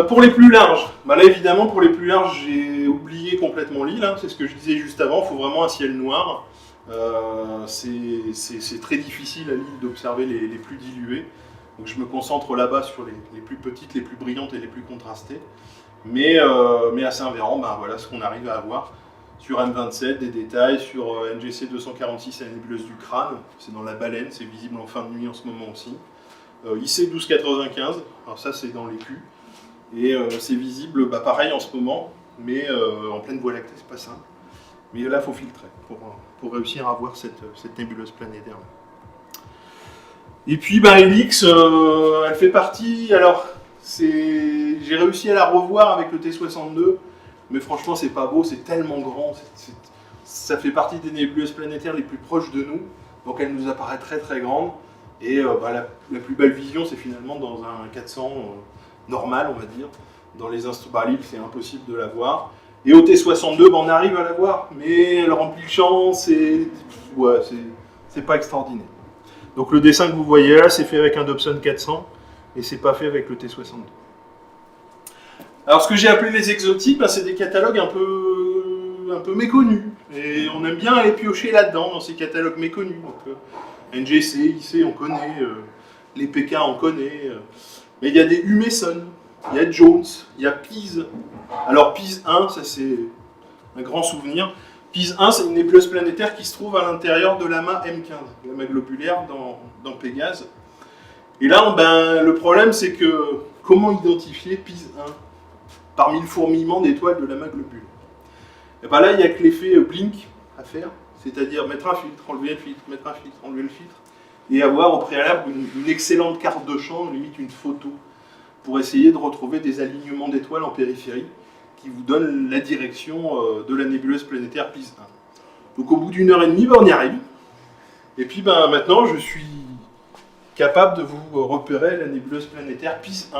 Pour les plus larges, bah là évidemment pour les plus larges j'ai oublié complètement l'île, hein, c'est ce que je disais juste avant, il faut vraiment un ciel noir. C'est très difficile à l'île d'observer les plus dilués, donc je me concentre là-bas sur les plus petites, les plus brillantes et les plus contrastées. Mais à Saint-Véran, bah, voilà ce qu'on arrive à avoir. Sur M27, des détails, sur NGC 246 à la nébuleuse du Crâne, c'est dans la Baleine, c'est visible en fin de nuit en ce moment aussi. IC 1295, alors ça c'est dans les l'écu. Et c'est visible, bah, pareil en ce moment, mais en pleine Voie lactée, c'est pas simple. Mais là, il faut filtrer pour réussir à voir cette nébuleuse planétaire. Et puis, bah, Helix, elle fait partie. Alors, j'ai réussi à la revoir avec le T62, mais franchement, c'est pas beau, c'est tellement grand. Ça fait partie des nébuleuses planétaires les plus proches de nous, donc elle nous apparaît très très grande. Et bah, la plus belle vision, c'est finalement dans un 400. Normal, on va dire. Dans les instruments, l'île, c'est impossible de la voir. Et au T62, ben, on arrive à la voir, mais elle remplit le champ, c'est pas extraordinaire. Donc le dessin que vous voyez là, c'est fait avec un Dobson 400, et c'est pas fait avec le T62. Alors ce que j'ai appelé les exotiques, ben, c'est des catalogues un peu méconnus. Et on aime bien aller piocher là-dedans, dans ces catalogues méconnus. Donc NGC, IC, on connaît, les PK, on connaît. Mais il y a des Humason, il y a Jones, il y a Pise. Alors Pise 1, ça c'est un grand souvenir. Pise 1, c'est une nébuleuse planétaire qui se trouve à l'intérieur de l'amas M15, l'amas globulaire dans Pégase. Et là, ben, le problème c'est que comment identifier Pise 1 parmi le fourmillement d'étoiles de l'amas globulaire? Et ben là, il n'y a que l'effet blink à faire, c'est-à-dire mettre un filtre, enlever le filtre, mettre un filtre, enlever le filtre. Et avoir au préalable une excellente carte de champ, limite une photo, pour essayer de retrouver des alignements d'étoiles en périphérie qui vous donnent la direction de la nébuleuse planétaire Pise 1. Donc au bout d'une heure et demie, ben, on y arrive. Et puis ben, maintenant, je suis capable de vous repérer la nébuleuse planétaire Pise 1,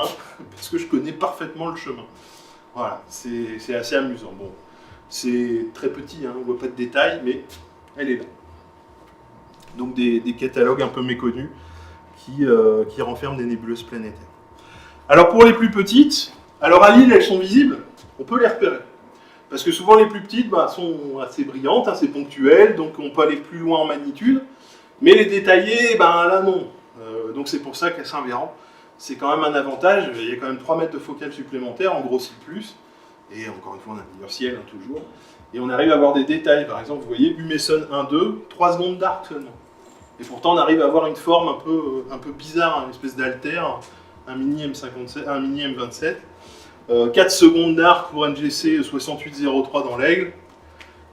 parce que je connais parfaitement le chemin. Voilà, c'est assez amusant. Bon, c'est très petit, hein, on ne voit pas de détails, mais elle est là. Donc des catalogues un peu méconnus qui renferment des nébuleuses planétaires. Alors pour les plus petites, alors à l'île elles sont visibles, on peut les repérer. Parce que souvent les plus petites bah, sont assez brillantes, hein, c'est ponctuel, donc on peut aller plus loin en magnitude. Mais les détaillées, ben là non. Donc c'est pour ça qu'à Saint-Véran, c'est quand même un avantage, il y a quand même 3 mètres de focale supplémentaires, en grossit plus. Et encore une fois on a un meilleur ciel, hein, toujours. Et on arrive à avoir des détails, par exemple vous voyez, Humason 1-2, 3 secondes d'arc seulement. Et pourtant, on arrive à avoir une forme un peu bizarre, une espèce d'altère, un mini M57, un mini M27. 4 secondes d'arc pour NGC 6803 dans l'Aigle.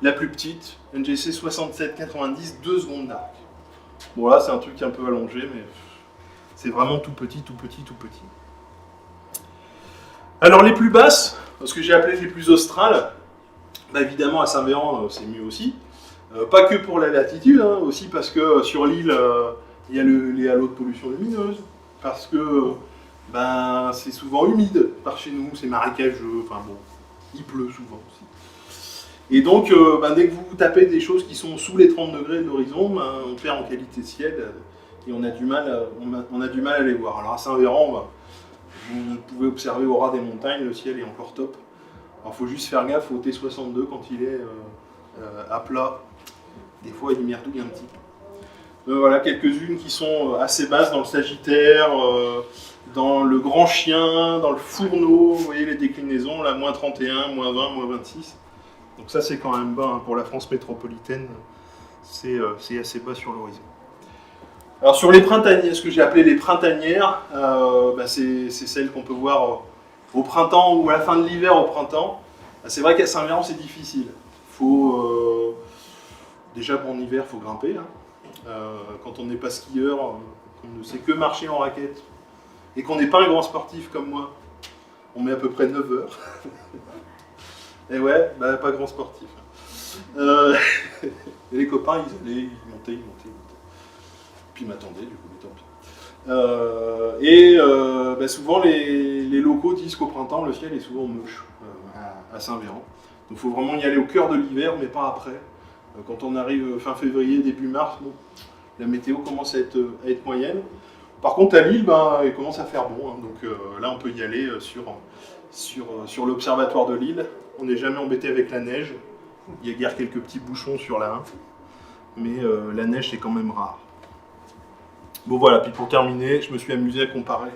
La plus petite, NGC 6790, 2 secondes d'arc. Bon là, c'est un truc un peu allongé, mais c'est vraiment tout petit, tout petit, tout petit. Alors les plus basses, ce que j'ai appelé les plus australes, bah, évidemment à Saint-Véran, c'est mieux aussi. Pas que pour la latitude, hein, aussi parce que sur l'île, il y a les halos de pollution lumineuse, parce que ben, c'est souvent humide par chez nous, c'est marécageux, enfin bon, il pleut souvent aussi. Et donc, ben, dès que vous tapez des choses qui sont sous les 30 degrés de l'horizon, ben, on perd en qualité de ciel et on a du mal à les voir. Alors à Saint-Véran, ben, vous pouvez observer au ras des montagnes, le ciel est encore top. Alors il faut juste faire gaffe au T62 quand il est à plat. Des fois, il merdouille un petit peu. Voilà, quelques-unes qui sont assez basses dans le Sagittaire, dans le Grand Chien, dans le Fourneau. Vous voyez les déclinaisons, là, moins 31, moins 20, moins 26. Donc ça, c'est quand même bas, hein, pour la France métropolitaine. C'est assez bas sur l'horizon. Alors sur les printanières, ce que j'ai appelé les printanières, bah, c'est celles qu'on peut voir au printemps ou à la fin de l'hiver au printemps. C'est vrai qu'à Saint-Véran, c'est difficile. Faut... Déjà, en hiver, il faut grimper. Hein. Quand on n'est pas skieur, qu'on ne sait que marcher en raquette, et qu'on n'est pas un grand sportif comme moi, on met à peu près 9 heures. Et ouais, bah, pas grand sportif. Et les copains, ils montaient. Puis ils m'attendaient, du coup, mais tant pis. Bah, souvent, les locaux disent qu'au printemps, le ciel est souvent moche à Saint-Véran. Donc il faut vraiment y aller au cœur de l'hiver, mais pas après. Quand on arrive fin février, début mars, bon, la météo commence à être moyenne. Par contre, à Lille, il commence à faire bon, hein, donc là, on peut y aller sur l'observatoire de Lille. On n'est jamais embêté avec la neige. Il y a guère quelques petits bouchons sur la 1, mais la neige, c'est quand même rare. Bon, voilà, puis pour terminer, je me suis amusé à comparer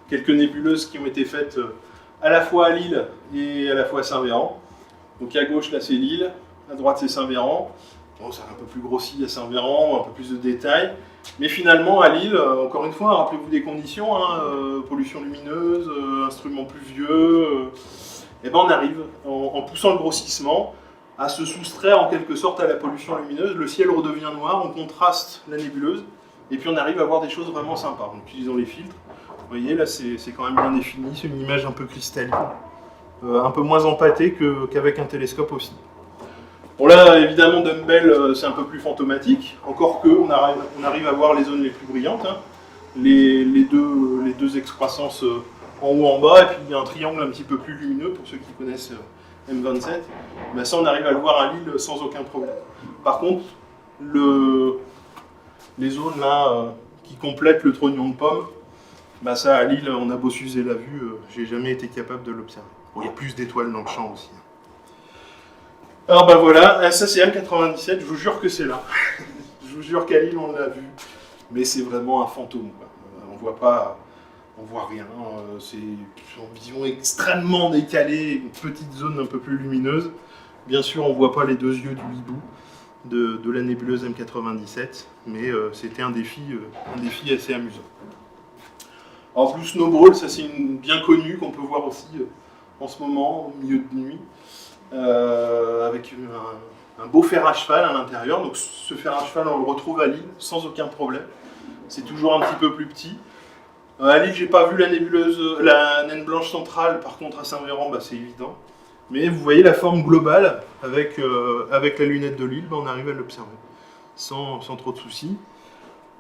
quelques nébuleuses qui ont été faites à la fois à Lille et à la fois à Saint-Véran. Donc à gauche, là, c'est Lille, à droite, c'est Saint-Véran. Bon, c'est un peu plus grossi à Saint-Véran, un peu plus de détails. Mais finalement, à Lille, encore une fois, rappelez-vous des conditions, hein, pollution lumineuse, instruments pluvieux, et ben on arrive, en poussant le grossissement, à se soustraire en quelque sorte à la pollution lumineuse. Le ciel redevient noir, on contraste la nébuleuse, et puis on arrive à voir des choses vraiment sympas en utilisant les filtres. Vous voyez, là, c'est quand même bien défini, c'est une image un peu cristalline, un peu moins empâtée qu'avec un télescope aussi. Bon là, évidemment, Dumbbell, c'est un peu plus fantomatique, encore que on arrive à voir les zones les plus brillantes, hein. les deux excroissances en haut en bas, et puis il y a un triangle un petit peu plus lumineux, pour ceux qui connaissent M27. Ben ça, on arrive à le voir à Lille sans aucun problème. Par contre, les zones là qui complètent le trognon de pomme, ben ça, à Lille, on a beau s'user la vue, j'ai jamais été capable de l'observer. Bon, il y a plus d'étoiles dans le champ aussi. Alors ben voilà, ça c'est M97, je vous jure que c'est là. Je vous jure qu'à Lille on l'a vu, mais c'est vraiment un fantôme, quoi. On voit pas, on voit rien, c'est en vision extrêmement décalée, une petite zone un peu plus lumineuse. Bien sûr on voit pas les deux yeux du hibou de la nébuleuse M97, mais c'était un défi assez amusant. Alors Blue Snowball, ça c'est une bien connue qu'on peut voir aussi en ce moment, au milieu de nuit. Avec un beau fer à cheval à l'intérieur. Donc ce fer à cheval, on le retrouve à Lille sans aucun problème. C'est toujours un petit peu plus petit. À Lille, j'ai pas vu la nébuleuse, la naine blanche centrale. Par contre, à Saint-Véran, c'est évident. Mais vous voyez la forme globale avec la lunette de Lille, on arrive à l'observer sans trop de soucis.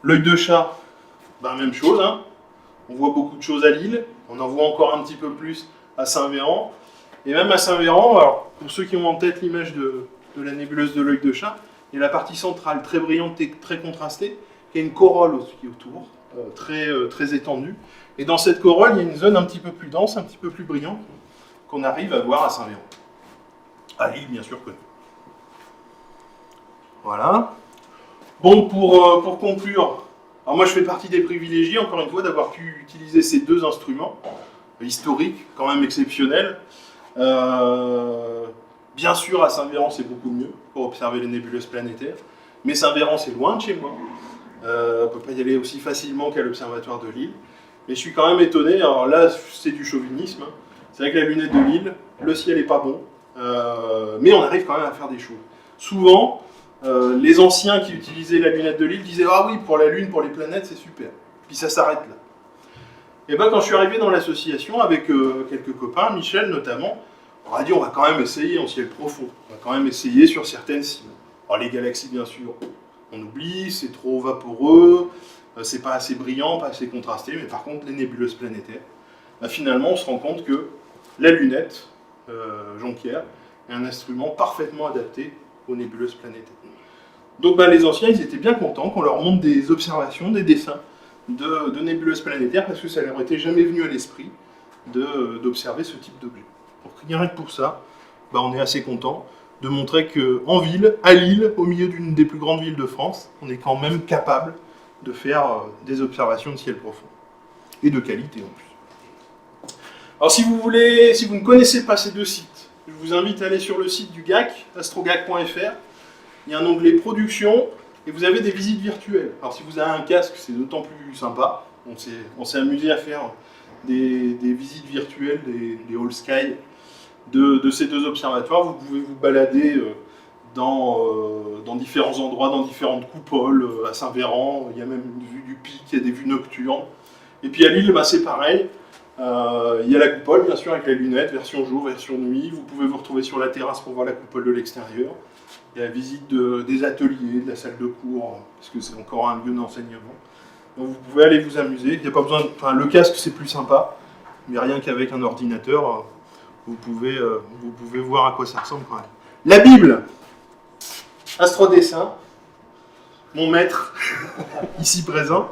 L'œil de chat, même chose. Hein. On voit beaucoup de choses à Lille. On en voit encore un petit peu plus à Saint-Véran. Et même à Saint-Véran, alors pour ceux qui ont en tête l'image de la nébuleuse de l'œil de chat, il y a la partie centrale très brillante et très contrastée, qui a une corolle aussi autour, très étendue. Et dans cette corolle, il y a une zone un petit peu plus dense, un petit peu plus brillante, qu'on arrive à voir à Saint-Véran. À Lille, bien sûr, connu. Voilà. Bon, pour conclure, alors moi je fais partie des privilégiés, encore une fois, d'avoir pu utiliser ces deux instruments, historiques, quand même exceptionnels. Bien sûr, à Saint-Véran, c'est beaucoup mieux pour observer les nébuleuses planétaires, mais Saint-Véran, c'est loin de chez moi. On ne peut pas y aller aussi facilement qu'à l'observatoire de Lille. Mais je suis quand même étonné, alors là, c'est du chauvinisme. Hein. C'est avec la lunette de Lille, le ciel n'est pas bon, mais on arrive quand même à faire des choses. Souvent, les anciens qui utilisaient la lunette de Lille disaient « Ah oui, pour la Lune, pour les planètes, c'est super. » Puis ça s'arrête là. Et quand je suis arrivé dans l'association avec quelques copains, Michel notamment, on a dit on va quand même essayer en ciel profond. On va quand même essayer sur certaines cibles. Alors les galaxies, bien sûr, on oublie, c'est trop vaporeux, c'est pas assez brillant, pas assez contrasté, mais par contre, les nébuleuses planétaires, finalement, on se rend compte que la lunette, Jonquière, est un instrument parfaitement adapté aux nébuleuses planétaires. Donc les anciens, ils étaient bien contents qu'on leur montre des observations, des dessins de nébuleuses planétaires, parce que ça leur était jamais venu à l'esprit d'observer ce type d'objet. Donc rien que pour ça, on est assez content de montrer qu'en ville, à Lille, au milieu d'une des plus grandes villes de France, on est quand même capable de faire des observations de ciel profond. Et de qualité en plus. Alors si vous ne connaissez pas ces deux sites, je vous invite à aller sur le site du GAC, astrogac.fr. Il y a un onglet production, et vous avez des visites virtuelles. Alors si vous avez un casque, c'est d'autant plus sympa. On s'est amusé à faire des visites virtuelles, des All Sky de ces deux observatoires. Vous pouvez vous balader dans différents endroits, dans différentes coupoles. À Saint-Véran, il y a même une vue du pic, il y a des vues nocturnes. Et puis à Lille, c'est pareil. Il y a la coupole, bien sûr, avec la lunette, version jour, version nuit. Vous pouvez vous retrouver sur la terrasse pour voir la coupole de l'extérieur. Il y a la visite des ateliers, de la salle de cours, parce que c'est encore un lieu d'enseignement. Donc vous pouvez aller vous amuser. Il n'y a pas besoin le casque, c'est plus sympa, mais rien qu'avec un ordinateur, vous pouvez voir à quoi ça ressemble quand même. La Bible, Astrodessin. mon maître, ici présent.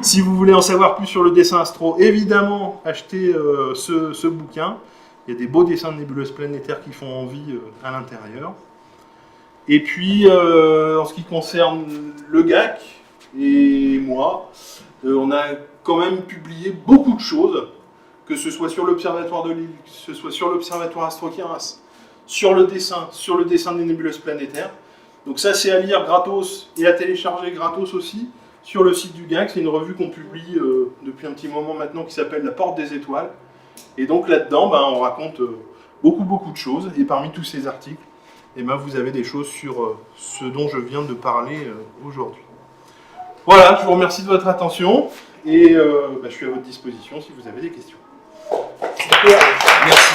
Si vous voulez en savoir plus sur le dessin astro, évidemment, achetez ce bouquin. Il y a des beaux dessins de nébuleuses planétaires qui font envie à l'intérieur. Et puis, en ce qui concerne le GAC et moi, on a quand même publié beaucoup de choses, que ce soit sur l'Observatoire de Lille, que ce soit sur l'Observatoire Astro-Queyras, sur le dessin des nébuleuses planétaires. Donc ça, c'est à lire gratos et à télécharger gratos aussi sur le site du GAC. C'est une revue qu'on publie depuis un petit moment maintenant qui s'appelle La Porte des Étoiles. Et donc là-dedans, on raconte beaucoup de choses. Et parmi tous ces articles, vous avez des choses sur ce dont je viens de parler aujourd'hui. Voilà, je vous remercie de votre attention. Et je suis à votre disposition si vous avez des questions. Merci.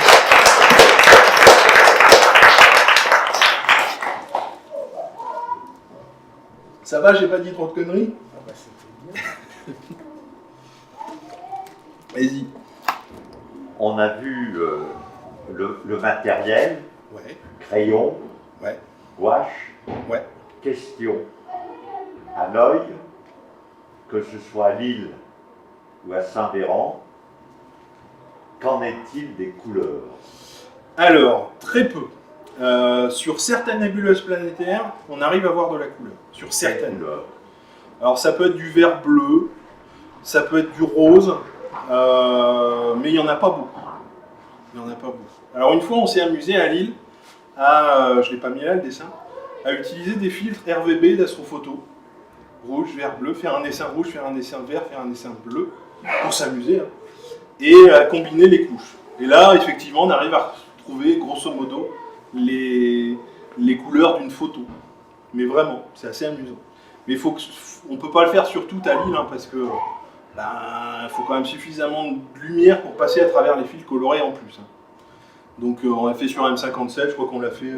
Ça va, j'ai pas dit trop de conneries? Ah bah c'était bien. Vas-y. On a vu le matériel, Ouais. crayon, Ouais. gouache. Ouais. Question à l'œil, que ce soit à Lille ou à Saint-Véran, qu'en est-il des couleurs? Alors, très peu. Sur certaines nébuleuses planétaires, on arrive à voir de la couleur. Sur certaines. couleurs. Alors, ça peut être du vert bleu, ça peut être du rose, mais il n'y en a pas beaucoup. Il y en a pas beaucoup. Alors, une fois, on s'est amusé à Lille, je ne l'ai pas mis là le dessin, à utiliser des filtres RVB d'astrophoto. Rouge, vert, bleu, faire un dessin rouge, faire un dessin vert, faire un dessin bleu, pour s'amuser, hein, et à combiner les couches. Et là, effectivement, on arrive à trouver, grosso modo, les couleurs d'une photo. Mais vraiment, c'est assez amusant. Mais on ne peut pas le faire sur tout à Lille, hein, parce que faut quand même suffisamment de lumière pour passer à travers les fils colorés en plus. Hein. Donc on l'a fait sur M57, je crois qu'on l'a fait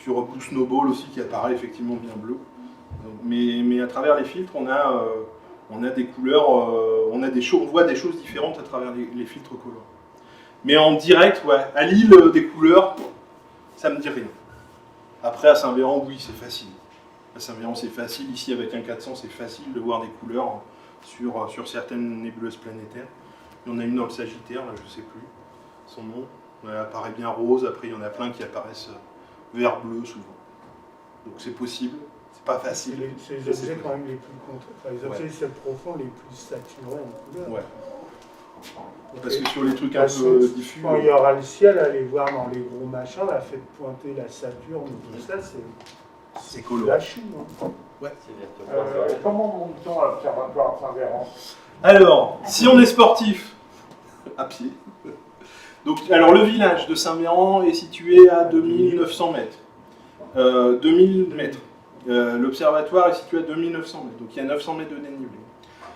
sur Blue Snowball aussi, qui apparaît effectivement bien bleu. Mais à travers les filtres, on a des couleurs, on voit des choses différentes à travers les filtres colorés. Mais en direct, ouais, à Lille, des couleurs, ça me dit rien. Après, à Saint-Véran, oui, c'est facile. À Saint-Véran, c'est facile. Ici, avec un 400, c'est facile de voir des couleurs sur certaines nébuleuses planétaires. Il y en a une dans le Sagittaire, là, je ne sais plus son nom. Elle apparaît bien rose. Après, il y en a plein qui apparaissent vert-bleu, souvent. Donc, c'est possible. C'est pas facile. C'est les objets quand même les plus les objets ciel profond les plus saturés en couleur. Ouais. Parce que sur les trucs un peu diffus. Quand il y aura le ciel, allez voir dans les gros machins, la faites pointer la Saturne, tout ça, c'est coloré. la chou. Hein. Ouais. Comment monte-t-on à l'Observatoire Saint-Véran? Alors, si on est sportif, à pied. Donc, alors le village de Saint-Véran est situé à 2900 mètres. 2000 mètres. L'observatoire est situé à 2900 mètres, donc il y a 900 mètres de dénivelé.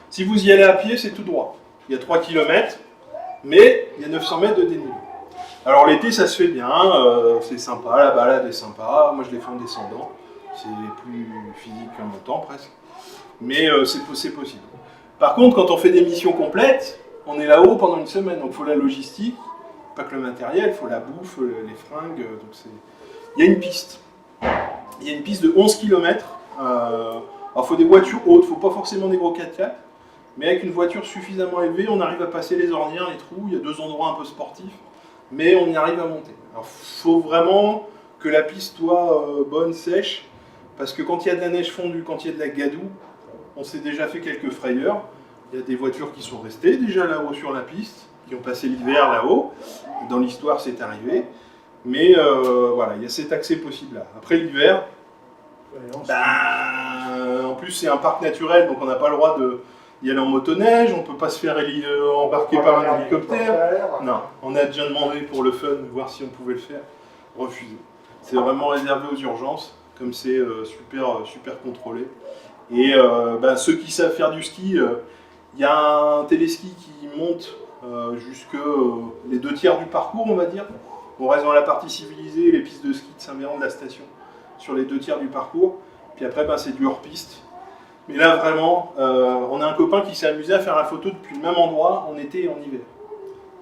Si vous y allez à pied, c'est tout droit. Il y a 3 km, mais il y a 900 mètres de dénivelé. Alors l'été, ça se fait bien, c'est sympa, la balade est sympa. Moi, je l'ai fait en descendant. C'est plus physique qu'un montant, presque. Mais c'est possible. Par contre, quand on fait des missions complètes, on est là-haut pendant une semaine. Donc il faut la logistique, pas que le matériel, il faut la bouffe, les fringues. Donc il y a une piste. Il y a une piste de 11 km. Alors il faut des voitures hautes, il ne faut pas forcément des gros 4x4. Mais avec une voiture suffisamment élevée, on arrive à passer les ornières, les trous. Il y a 2 endroits un peu sportifs, mais on y arrive à monter. Alors il faut vraiment que la piste soit bonne, sèche, parce que quand il y a de la neige fondue, quand il y a de la gadoue, on s'est déjà fait quelques frayeurs. Il y a des voitures qui sont restées déjà là-haut sur la piste, qui ont passé l'hiver là-haut. Dans l'histoire, c'est arrivé. Mais voilà, il y a cet accès possible-là. Après l'hiver, en plus c'est un parc naturel, donc on n'a pas le droit d'y aller en motoneige, on ne peut pas se faire embarquer par un hélicoptère. Non, on a déjà demandé pour le fun, voir si on pouvait le faire. Refusé. C'est vraiment réservé aux urgences, comme c'est super contrôlé. Et ceux qui savent faire du ski, il y a un téléski qui monte jusque les 2 tiers du parcours, on va dire. On reste dans la partie civilisée, les pistes de ski de Saint-Véran de la station, sur les 2 tiers du parcours. Puis après, c'est du hors-piste. Mais là, vraiment, on a un copain qui s'est amusé à faire la photo depuis le même endroit en été et en hiver.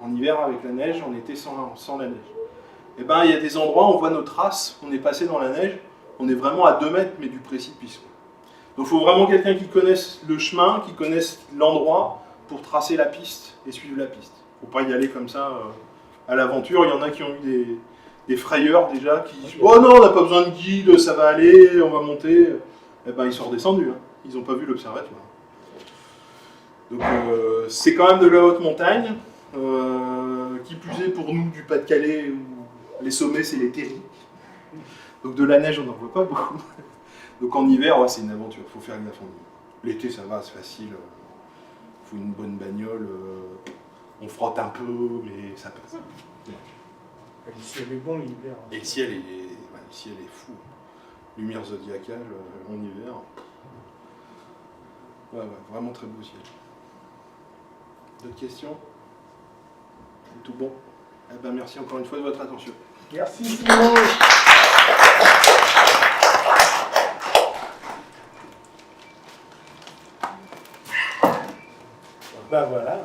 En hiver avec la neige, en été sans la neige. Et il y a des endroits où on voit nos traces, on est passé dans la neige, on est vraiment à 2 mètres, mais du précipice. Donc il faut vraiment quelqu'un qui connaisse le chemin, qui connaisse l'endroit pour tracer la piste et suivre la piste. Il ne faut pas y aller comme ça à l'aventure. Il y en a qui ont eu des frayeurs déjà, qui disent « Oh non, on n'a pas besoin de guide, ça va aller, on va monter ». Eh ben ils sont redescendus, hein. Ils n'ont pas vu l'observatoire. Donc c'est quand même de la haute montagne, qui plus est pour nous du Pas-de-Calais, où les sommets c'est les terris. Donc de la neige on n'en voit pas beaucoup. Donc en hiver, ouais, c'est une aventure, il faut faire gaffe en hiver. L'été ça va, c'est facile, il faut une bonne bagnole, on frotte un peu, mais ça passe. Le ciel est bon l'hiver. Et le ciel est fou. Lumière zodiacale en hiver. Ouais, vraiment très beau ciel. D'autres questions? C'est tout bon? Eh ben, merci encore une fois de votre attention. Merci Simon. Ben voilà.